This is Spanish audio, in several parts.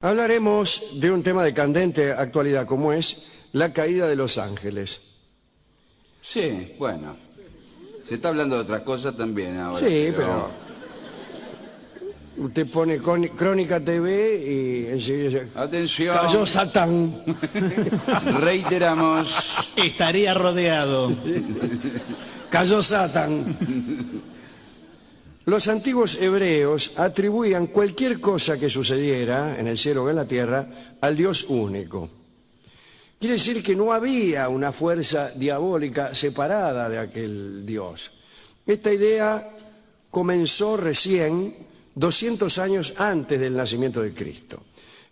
Hablaremos de un tema de candente actualidad como es la caída de los ángeles. Sí, bueno. Se está hablando de otra cosa también ahora. Sí, pero usted pone Crónica TV y enseguida Atención. cayó Satán. Reiteramos. Estaría rodeado. Cayó Satán. Los antiguos hebreos atribuían cualquier cosa que sucediera en el cielo o en la tierra al Dios único. Quiere decir que no había una fuerza diabólica separada de aquel Dios. Esta idea comenzó recién 200 años antes del nacimiento de Cristo.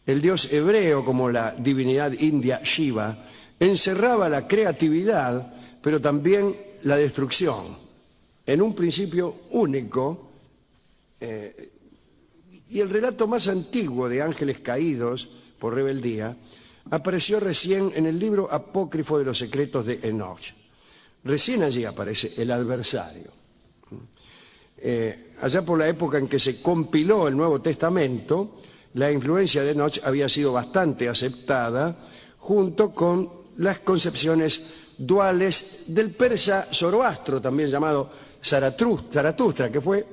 El Dios hebreo, como la divinidad india Shiva, encerraba la creatividad, pero también la destrucción, en un principio único. Y el relato más antiguo de ángeles caídos por rebeldía apareció recién en el libro apócrifo de los secretos de Enoch. Recién allí aparece el adversario. Allá por la época en que se compiló el Nuevo Testamento, la influencia de Enoch había sido bastante aceptada junto con las concepciones duales del persa Zoroastro, también llamado Zaratustra, que fue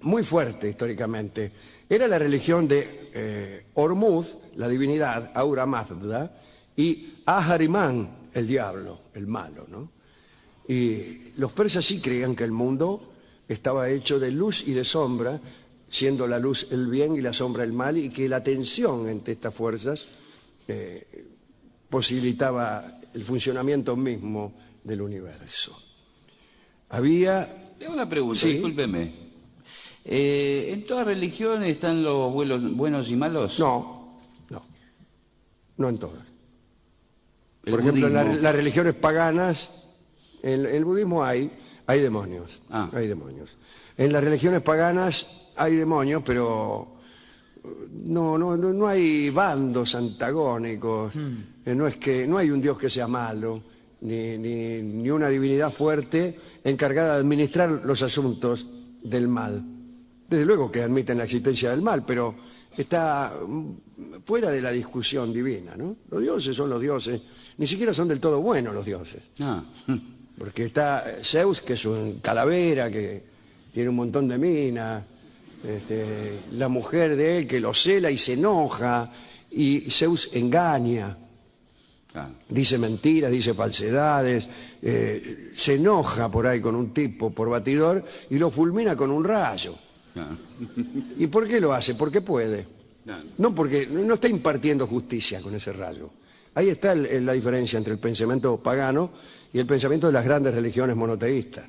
muy fuerte históricamente. Era la religión de Ormuz, la divinidad, Ahura Mazda, y Ahariman, el diablo, el malo, ¿no? Y los persas sí creían que el mundo estaba hecho de luz y de sombra, siendo la luz el bien y la sombra el mal, y que la tensión entre estas fuerzas posibilitaba el funcionamiento mismo del universo. Había... Una pregunta, Sí. Discúlpeme. ¿En todas religiones están los buenos y malos? No en todas. El Por ejemplo, en budismo. las religiones paganas, en el budismo hay demonios. Ah. Hay demonios. En las religiones paganas hay demonios, pero no hay bandos antagónicos. No hay un Dios que sea malo, ni una divinidad fuerte encargada de administrar los asuntos del mal. Desde luego que admiten la existencia del mal, pero está fuera de la discusión divina, ¿no? Los dioses son los dioses, ni siquiera son del todo buenos los dioses. Ah. Porque está Zeus, que es un calavera, que tiene un montón de minas, la mujer de él que lo cela y se enoja, y Zeus engaña, dice mentiras, dice falsedades, se enoja por ahí con un tipo por batidor y lo fulmina con un rayo. ¿Y por qué lo hace? Porque puede. No porque no está impartiendo justicia con ese rayo. Ahí está la diferencia entre el pensamiento pagano y el pensamiento de las grandes religiones monoteístas.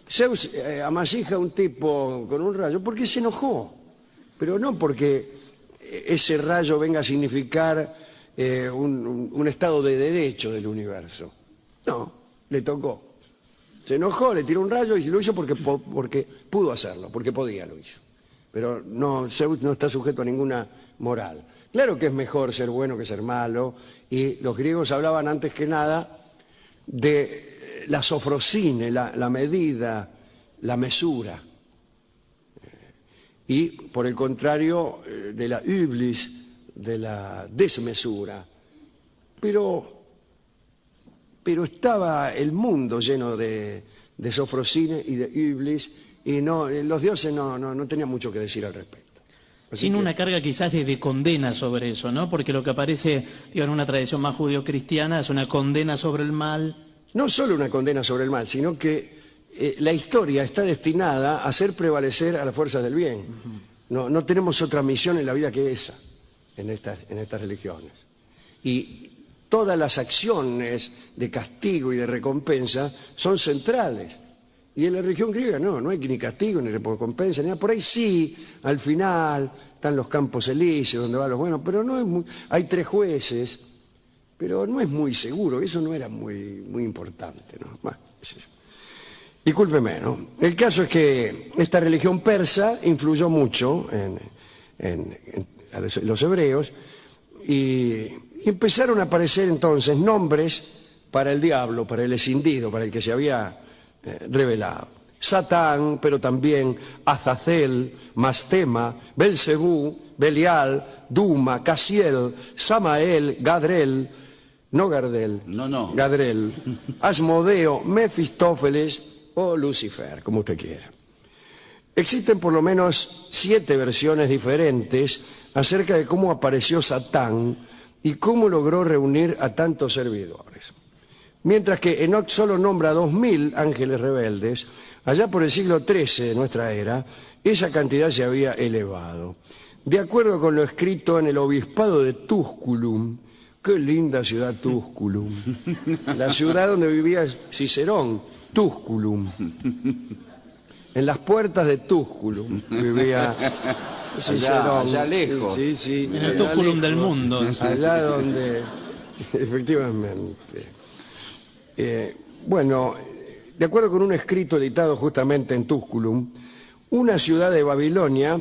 Zeus amasija a un tipo con un rayo porque se enojó, pero no porque ese rayo venga a significar un estado de derecho del universo. No, le tocó. Se enojó, le tiró un rayo y lo hizo porque pudo hacerlo, porque podía lo hizo. Pero no, Zeus no está sujeto a ninguna moral. Claro que es mejor ser bueno que ser malo, y los griegos hablaban antes que nada de la sofrosine, la medida, la mesura. Y por el contrario, de la hybris, de la desmesura. Pero estaba el mundo lleno de sofrosine y de hybris, y los dioses no tenían mucho que decir al respecto. Sin una carga quizás de condena sobre eso, ¿no? Porque lo que aparece, digo, en una tradición más judio-cristiana es una condena sobre el mal. No solo una condena sobre el mal, sino que la historia está destinada a hacer prevalecer a las fuerzas del bien. No tenemos otra misión en la vida que esa, en estas religiones. Y todas las acciones de castigo y de recompensa son centrales. Y en la religión griega no hay ni castigo, ni recompensa, ni nada. Por ahí sí, al final, están los campos elíseos, donde van los buenos, pero no es muy... Hay 3 jueces, pero no es muy seguro, eso no era muy importante, ¿no? Bueno, es eso. Discúlpeme, ¿no? El caso es que esta religión persa influyó mucho en los hebreos, y empezaron a aparecer entonces nombres para el diablo, para el escindido, para el que se había revelado. Satán, pero también Azazel, Mastema, Belcebú, Belial, Duma, Casiel, Samael, Gadrel, no Gardel, No. Gadrel, Asmodeo, Mefistófeles o Lucifer, como usted quiera. Existen por lo menos 7 versiones diferentes acerca de cómo apareció Satán y cómo logró reunir a tantos servidores. Mientras que Enoc solo nombra 2000 ángeles rebeldes, allá por el siglo XIII de nuestra era, esa cantidad se había elevado. De acuerdo con lo escrito en el obispado de Tusculum, qué linda ciudad Tusculum, la ciudad donde vivía Cicerón, Tusculum. En las puertas de Tusculum vivía Cicerón. Allá lejos. Sí, En el Tusculum del mundo. allá donde, efectivamente. Bueno, de acuerdo con un escrito editado justamente en Tusculum, una ciudad de Babilonia,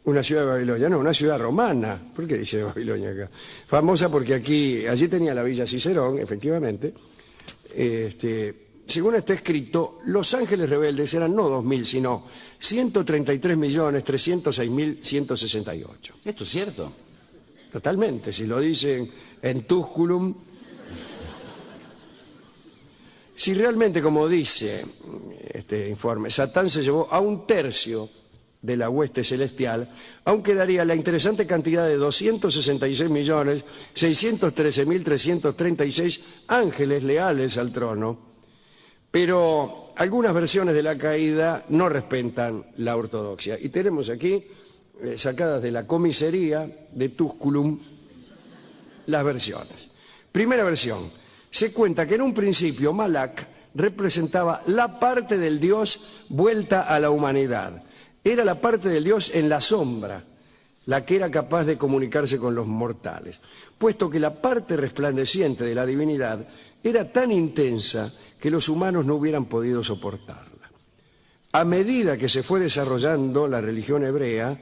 una ciudad romana, ¿por qué dice Babilonia acá? Famosa porque allí tenía la villa Cicerón, efectivamente. Según está escrito, los ángeles rebeldes eran no 2000, sino 133.306.168. ¿Esto es cierto? Totalmente, si lo dicen en Tusculum. Si realmente, como dice este informe, Satán se llevó a 1/3 de la hueste celestial, aún quedaría la interesante cantidad de 266.613.336 ángeles leales al trono. Pero algunas versiones de la caída no respetan la ortodoxia. Y tenemos aquí, sacadas de la comisaría de Tusculum, las versiones. Primera versión. Se cuenta que en un principio Malak representaba la parte del Dios vuelta a la humanidad. Era la parte del Dios en la sombra, la que era capaz de comunicarse con los mortales, puesto que la parte resplandeciente de la divinidad era tan intensa que los humanos no hubieran podido soportarla. A medida que se fue desarrollando la religión hebrea,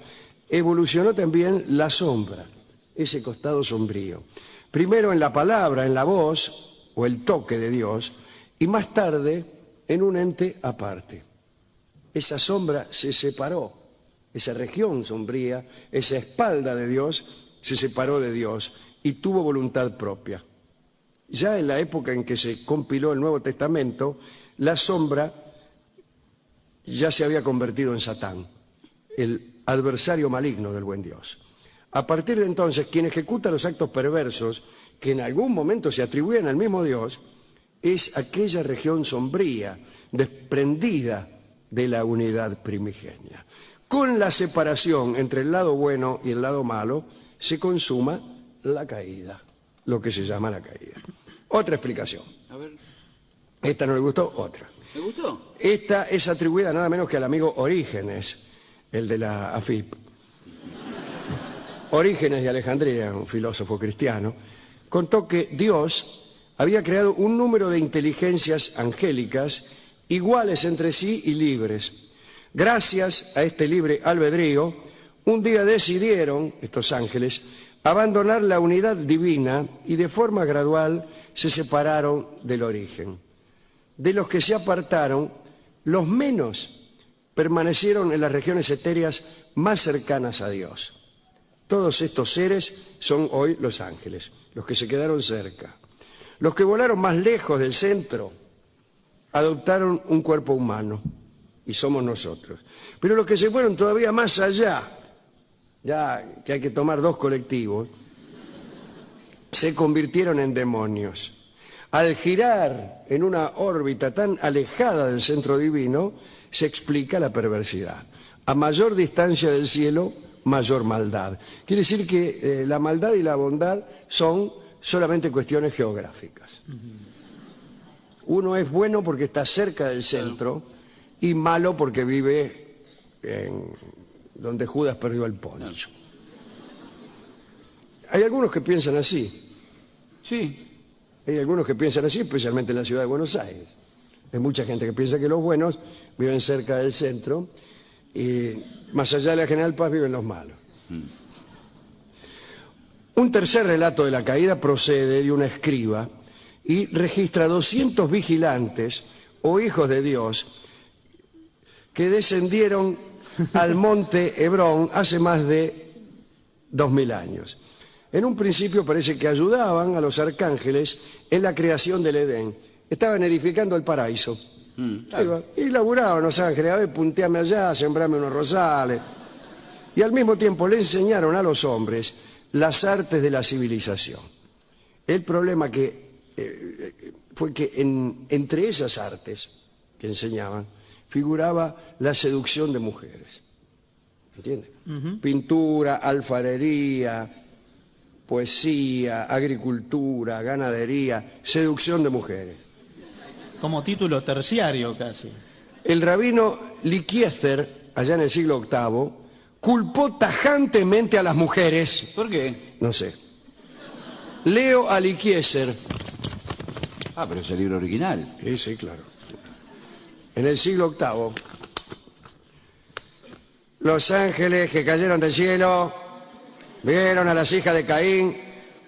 evolucionó también la sombra, ese costado sombrío. Primero en la palabra, en la voz o el toque de Dios, y más tarde en un ente aparte. Esa sombra se separó, esa región sombría, esa espalda de Dios, se separó de Dios y tuvo voluntad propia. Ya en la época en que se compiló el Nuevo Testamento, la sombra ya se había convertido en Satán, el adversario maligno del buen Dios. A partir de entonces, quien ejecuta los actos perversos que en algún momento se atribuyen al mismo Dios, es aquella región sombría, desprendida de la unidad primigenia. Con la separación entre el lado bueno y el lado malo, se consuma la caída, lo que se llama la caída. Otra explicación. A ver, Esta no le gustó, otra. ¿me gustó? Esta es atribuida nada menos que al amigo Orígenes, el de la AFIP. Orígenes de Alejandría, un filósofo cristiano, contó que Dios había creado un número de inteligencias angélicas iguales entre sí y libres. Gracias a este libre albedrío, un día decidieron, estos ángeles, abandonar la unidad divina y de forma gradual se separaron del origen. De los que se apartaron, los menos permanecieron en las regiones etéreas más cercanas a Dios. Todos estos seres son hoy los ángeles, los que se quedaron cerca. Los que volaron más lejos del centro adoptaron un cuerpo humano, y somos nosotros. Pero los que se fueron todavía más allá, ya que hay que tomar 2 colectivos, se convirtieron en demonios. Al girar en una órbita tan alejada del centro divino, se explica la perversidad. A mayor distancia del cielo, mayor maldad. Quiere decir que la maldad y la bondad son solamente cuestiones geográficas. Uno es bueno porque está cerca del centro y malo porque vive en donde Judas perdió el poncho. Hay algunos que piensan así. Sí. Hay algunos que piensan así, especialmente en la ciudad de Buenos Aires. Hay mucha gente que piensa que los buenos viven cerca del centro y más allá de la General Paz viven los malos. Un tercer relato de la caída procede de una escriba y registra 200 vigilantes o hijos de Dios que descendieron al monte Hebrón hace más de 2000 años. En un principio parece que ayudaban a los arcángeles en la creación del Edén. Estaban edificando el paraíso. Claro. Y laburaban los ángeles, a ver, punteame allá, sembrame unos rosales. Y al mismo tiempo le enseñaron a los hombres las artes de la civilización. El problema fue que entre esas artes que enseñaban figuraba la seducción de mujeres. ¿Entiendes? Pintura, alfarería, poesía, agricultura, ganadería, seducción de mujeres. Como título terciario casi. El rabino Likiezer, allá en el siglo VIII, culpó tajantemente a las mujeres. ¿Por qué? No sé. Leo a Likiezer. Ah, pero es el libro original. Sí, sí, claro. En el siglo VIII, los ángeles que cayeron del cielo vieron a las hijas de Caín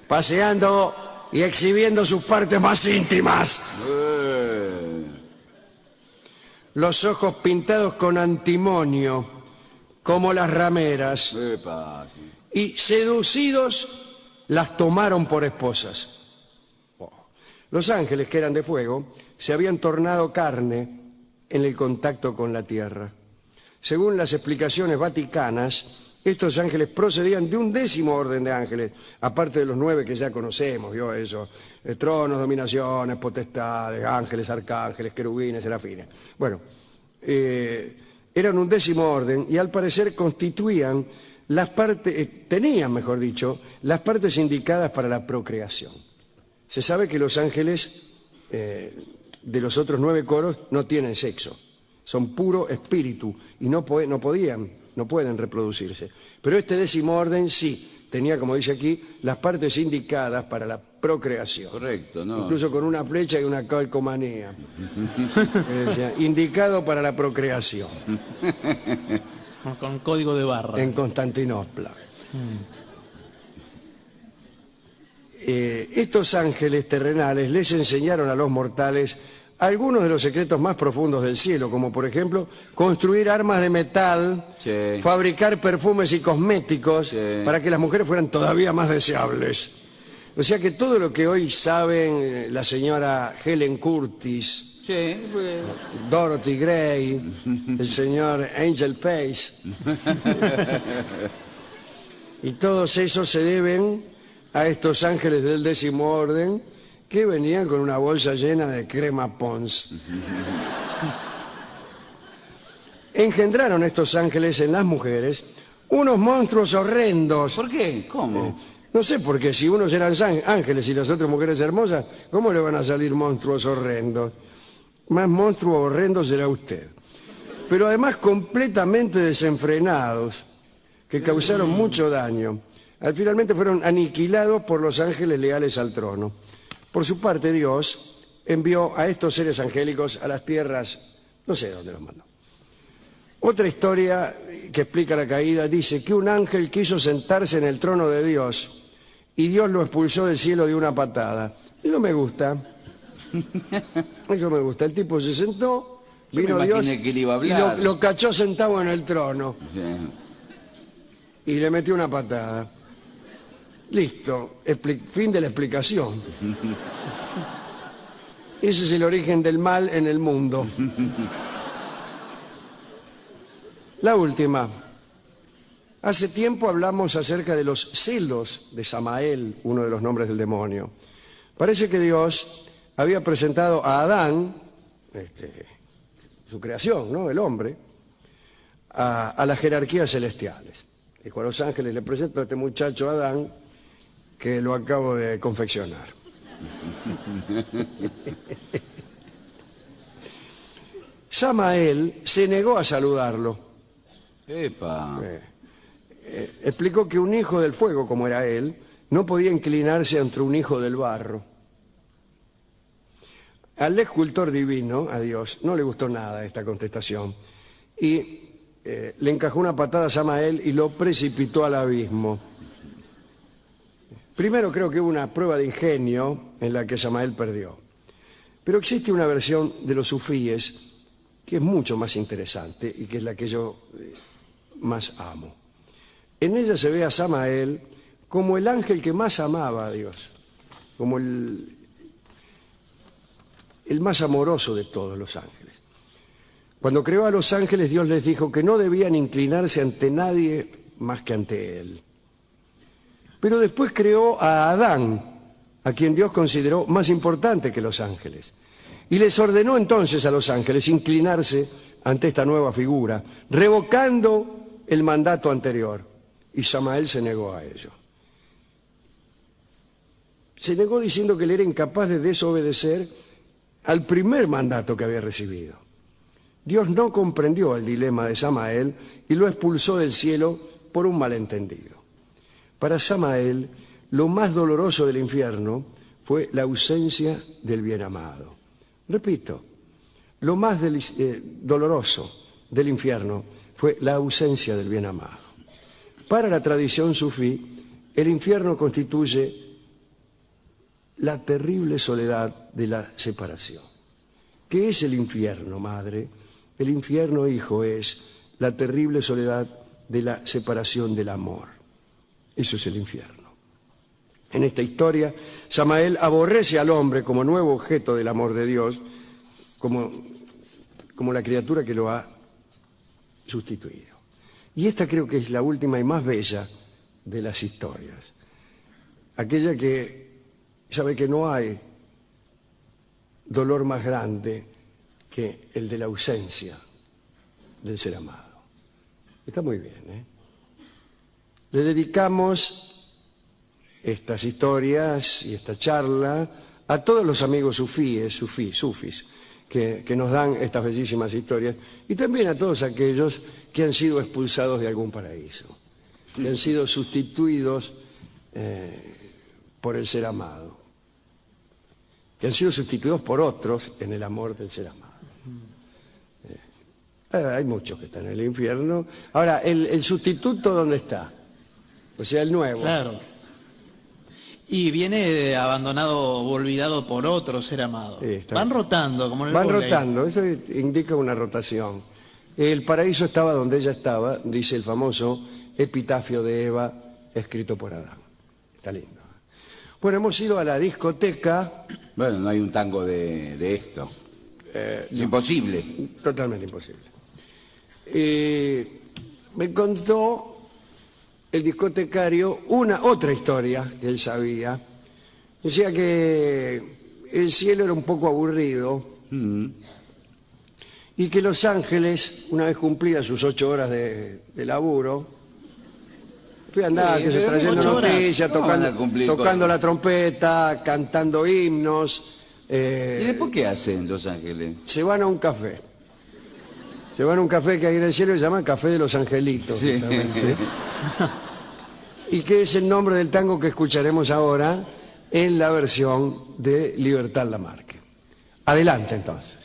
paseando y exhibiendo sus partes más íntimas. Los ojos pintados con antimonio, como las rameras. Epa, sí. Y seducidos, las tomaron por esposas. Los ángeles, que eran de fuego, se habían tornado carne en el contacto con la tierra. Según las explicaciones vaticanas, estos ángeles procedían de un 10º orden de ángeles, aparte de los 9 que ya conocemos, ¿vio eso? Tronos, dominaciones, potestades, ángeles, arcángeles, querubines, serafines. Bueno, eran un 10º orden y al parecer constituían las partes, tenían, mejor dicho, las partes indicadas para la procreación. Se sabe que los ángeles de los otros 9 coros no tienen sexo, son puro espíritu y no pueden reproducirse. Pero este 10º orden sí, tenía, como dice aquí, las partes indicadas para la procreación. Correcto, ¿no? Incluso con una flecha y una calcomanía. Decía, indicado para la procreación. Con código de barra. En Constantinopla. Estos ángeles terrenales les enseñaron a los mortales algunos de los secretos más profundos del cielo, como por ejemplo construir armas de metal, Sí. fabricar perfumes y cosméticos Sí. para que las mujeres fueran todavía más deseables. O sea que todo lo que hoy saben la señora Helen Curtis, Sí, pues... Dorothy Gray, el señor Angel Pace, y todos esos se deben a estos ángeles del 10º orden que venían con una bolsa llena de crema Pons. Engendraron estos ángeles en las mujeres unos monstruos horrendos. ¿Por qué? ¿Cómo? No sé, porque si unos eran ángeles y las otras mujeres hermosas, ¿cómo le van a salir monstruos horrendos? Más monstruo horrendo será usted. Pero además completamente desenfrenados, que causaron mucho daño. Finalmente fueron aniquilados por los ángeles leales al trono. Por su parte, Dios envió a estos seres angélicos a las tierras, no sé dónde los mandó. Otra historia que explica la caída dice que un ángel quiso sentarse en el trono de Dios y Dios lo expulsó del cielo de una patada. Eso me gusta. Eso me gusta. El tipo se sentó, Yo vino me Dios imaginé que él iba a y hablar. lo cachó sentado en el trono Sí. y le metió una patada. Listo, fin de la explicación. Ese es el origen del mal en el mundo. La última. Hace tiempo hablamos acerca de los celos de Samael, uno de los nombres del demonio. Parece que Dios había presentado a Adán, su creación, ¿no? El hombre, a las jerarquías celestiales. Dijo a los ángeles, le presento a este muchacho Adán, que lo acabo de confeccionar. Samael se negó a saludarlo. Epa. Explicó que un hijo del fuego, como era él, no podía inclinarse ante un hijo del barro. Al escultor divino, a Dios, no le gustó nada esta contestación y le encajó una patada a Samael y lo precipitó al abismo. Primero creo que hubo una prueba de ingenio en la que Samael perdió. Pero existe una versión de los sufíes que es mucho más interesante y que es la que yo más amo. En ella se ve a Samael como el ángel que más amaba a Dios, como el más amoroso de todos los ángeles. Cuando creó a los ángeles, Dios les dijo que no debían inclinarse ante nadie más que ante Él. Pero después creó a Adán, a quien Dios consideró más importante que los ángeles. Y les ordenó entonces a los ángeles inclinarse ante esta nueva figura, revocando el mandato anterior. Y Samael se negó a ello. Se negó diciendo que él era incapaz de desobedecer al primer mandato que había recibido. Dios no comprendió el dilema de Samael y lo expulsó del cielo por un malentendido. Para Samael, lo más doloroso del infierno fue la ausencia del bien amado. Repito, lo más doloroso del infierno fue la ausencia del bien amado. Para la tradición sufí, el infierno constituye la terrible soledad de la separación. ¿Qué es el infierno, madre? El infierno, hijo, es la terrible soledad de la separación del amor. Eso es el infierno. En esta historia, Samael aborrece al hombre como nuevo objeto del amor de Dios, como la criatura que lo ha sustituido. Y esta creo que es la última y más bella de las historias. Aquella que sabe que no hay dolor más grande que el de la ausencia del ser amado. Está muy bien, ¿eh? Le dedicamos estas historias y esta charla a todos los amigos sufís, que nos dan estas bellísimas historias, y también a todos aquellos que han sido expulsados de algún paraíso, que han sido sustituidos por el ser amado, que han sido sustituidos por otros en el amor del ser amado. Hay muchos que están en el infierno. Ahora, ¿el sustituto dónde está? O sea, el nuevo. Claro. Y viene abandonado o olvidado por otro ser amado. Sí, van rotando, como en el Van vóley. rotando, eso indica una rotación. El paraíso estaba donde ella estaba, dice el famoso epitafio de Eva, escrito por Adán. Está lindo. Bueno, hemos ido a la discoteca. Bueno, no hay un tango de esto. Es imposible. Totalmente imposible. Me contó el discotecario otra historia que él sabía. Decía que el cielo era un poco aburrido y que los ángeles, una vez cumplidas sus 8 horas de laburo, andaban que se trayendo 8 horas. noticias, ¿Cómo van a cumplir tocando con- la trompeta, cantando himnos. ¿Y después qué hacen Los Ángeles? Se van a un café. Se van a un café que hay en el cielo y se llama Café de los Angelitos. Sí. justamente. Y que es el nombre del tango que escucharemos ahora en la versión de Libertad Lamarque. Adelante, entonces.